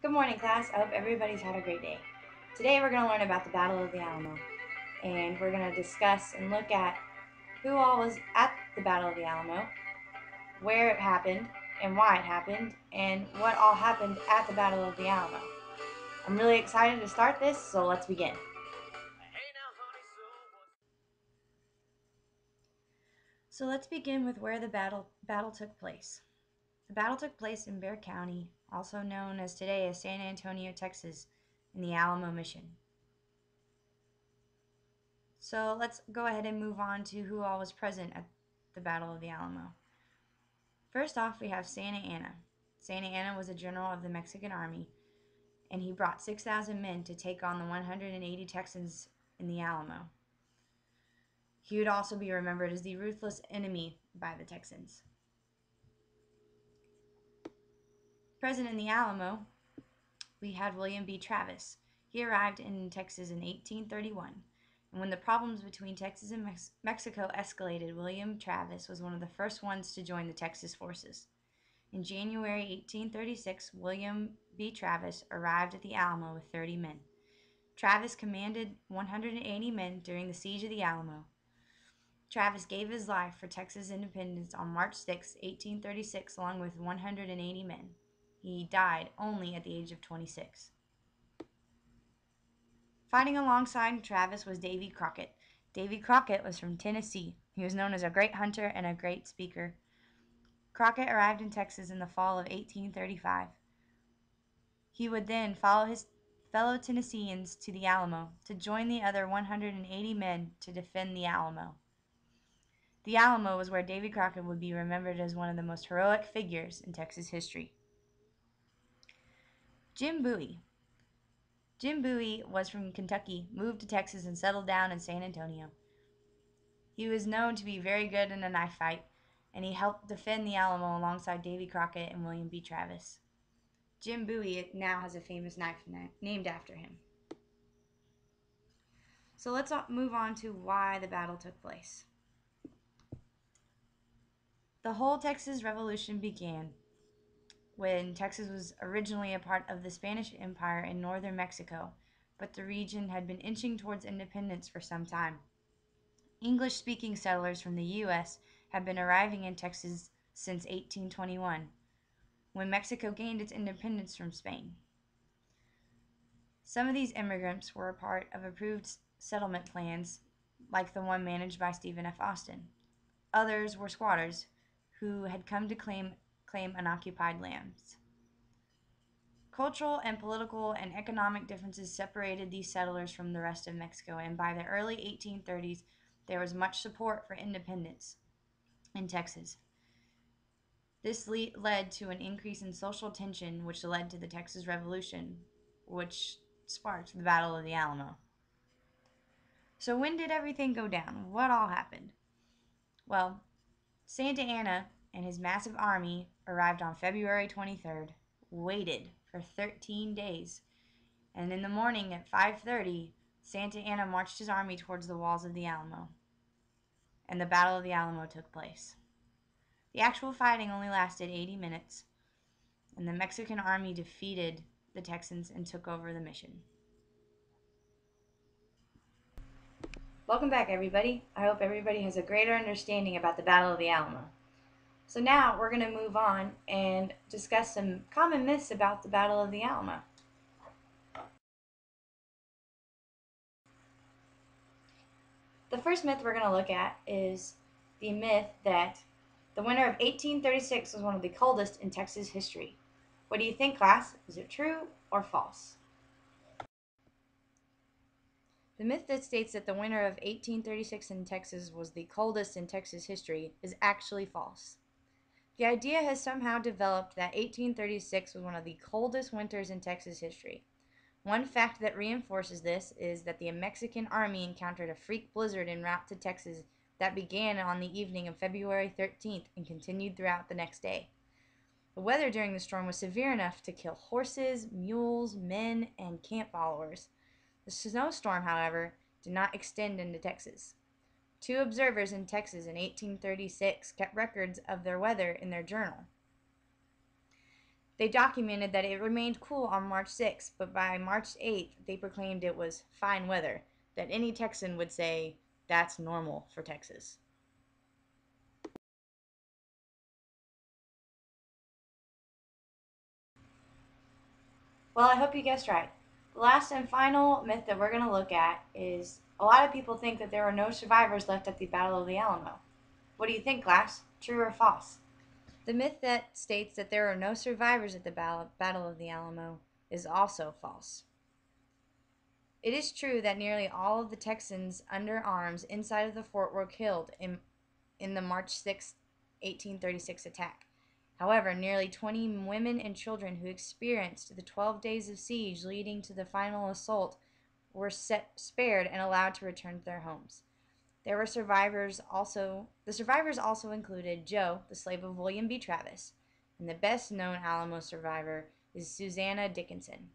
Good morning, class. I hope everybody's had a great day. Today we're going to learn about the Battle of the Alamo, and we're going to discuss and look at who all was at the Battle of the Alamo, where it happened, and why it happened, and what all happened at the Battle of the Alamo. I'm really excited to start this, so let's begin. So let's begin with where the battle took place. The battle took place in Bexar County, also known as today as San Antonio, Texas, in the Alamo Mission. So let's go ahead and move on to who all was present at the Battle of the Alamo. First off, we have Santa Anna. Santa Anna was a general of the Mexican army, and he brought 6,000 men to take on the 180 Texans in the Alamo. He would also be remembered as the ruthless enemy by the Texans. Present in the Alamo, we had William B. Travis. He arrived in Texas in 1831, and when the problems between Texas and Mexico escalated, William Travis was one of the first ones to join the Texas forces. In January 1836, William B. Travis arrived at the Alamo with 30 men. Travis commanded 180 men during the siege of the Alamo. Travis gave his life for Texas independence on March 6, 1836, along with 180 men. He died only at the age of 26. Fighting alongside Travis was Davy Crockett. Davy Crockett was from Tennessee. He was known as a great hunter and a great speaker. Crockett arrived in Texas in the fall of 1835. He would then follow his fellow Tennesseans to the Alamo to join the other 180 men to defend the Alamo. The Alamo was where Davy Crockett would be remembered as one of the most heroic figures in Texas history. Jim Bowie. Jim Bowie was from Kentucky, moved to Texas, and settled down in San Antonio. He was known to be very good in a knife fight, and he helped defend the Alamo alongside Davy Crockett and William B. Travis. Jim Bowie now has a famous knife named after him. So let's move on to why the battle took place. The whole Texas Revolution began when Texas was originally a part of the Spanish Empire in northern Mexico, but the region had been inching towards independence for some time. English-speaking settlers from the U.S. had been arriving in Texas since 1821, when Mexico gained its independence from Spain. Some of these immigrants were a part of approved settlement plans, like the one managed by Stephen F. Austin. Others were squatters who had come to claim unoccupied lands. Cultural and political and economic differences separated these settlers from the rest of Mexico, and by the early 1830s, there was much support for independence in Texas. This led to an increase in social tension, which led to the Texas Revolution, which sparked the Battle of the Alamo. So when did everything go down? What all happened? Well, Santa Anna and his massive army arrived on February 23rd, waited for 13 days, and in the morning at 5:30, Santa Anna marched his army towards the walls of the Alamo, and the Battle of the Alamo took place. The actual fighting only lasted 80 minutes, and the Mexican army defeated the Texans and took over the mission. Welcome back, everybody. I hope everybody has a greater understanding about the Battle of the Alamo. So now we're going to move on and discuss some common myths about the Battle of the Alamo. The first myth we're going to look at is the myth that the winter of 1836 was one of the coldest in Texas history. What do you think, class? Is it true or false? The myth that states that the winter of 1836 in Texas was the coldest in Texas history is actually false. The idea has somehow developed that 1836 was one of the coldest winters in Texas history. One fact that reinforces this is that the Mexican army encountered a freak blizzard en route to Texas that began on the evening of February 13th and continued throughout the next day. The weather during the storm was severe enough to kill horses, mules, men, and camp followers. The snowstorm, however, did not extend into Texas. Two observers in Texas in 1836 kept records of their weather in their journal. They documented that it remained cool on March 6th, but by March 8th, they proclaimed it was fine weather, that any Texan would say that's normal for Texas. Well, I hope you guessed right. The last and final myth that we're going to look at is a lot of people think that there were no survivors left at the Battle of the Alamo. What do you think, Glass? True or false? The myth that states that there are no survivors at the Battle of the Alamo is also false. It is true that nearly all of the Texans under arms inside of the fort were killed in the March 6, 1836 attack. However, nearly 20 women and children who experienced the 12 days of siege leading to the final assault were spared and allowed to return to their homes. There were survivors also. The survivors also included Joe, the slave of William B. Travis, and the best known Alamo survivor is Susanna Dickinson.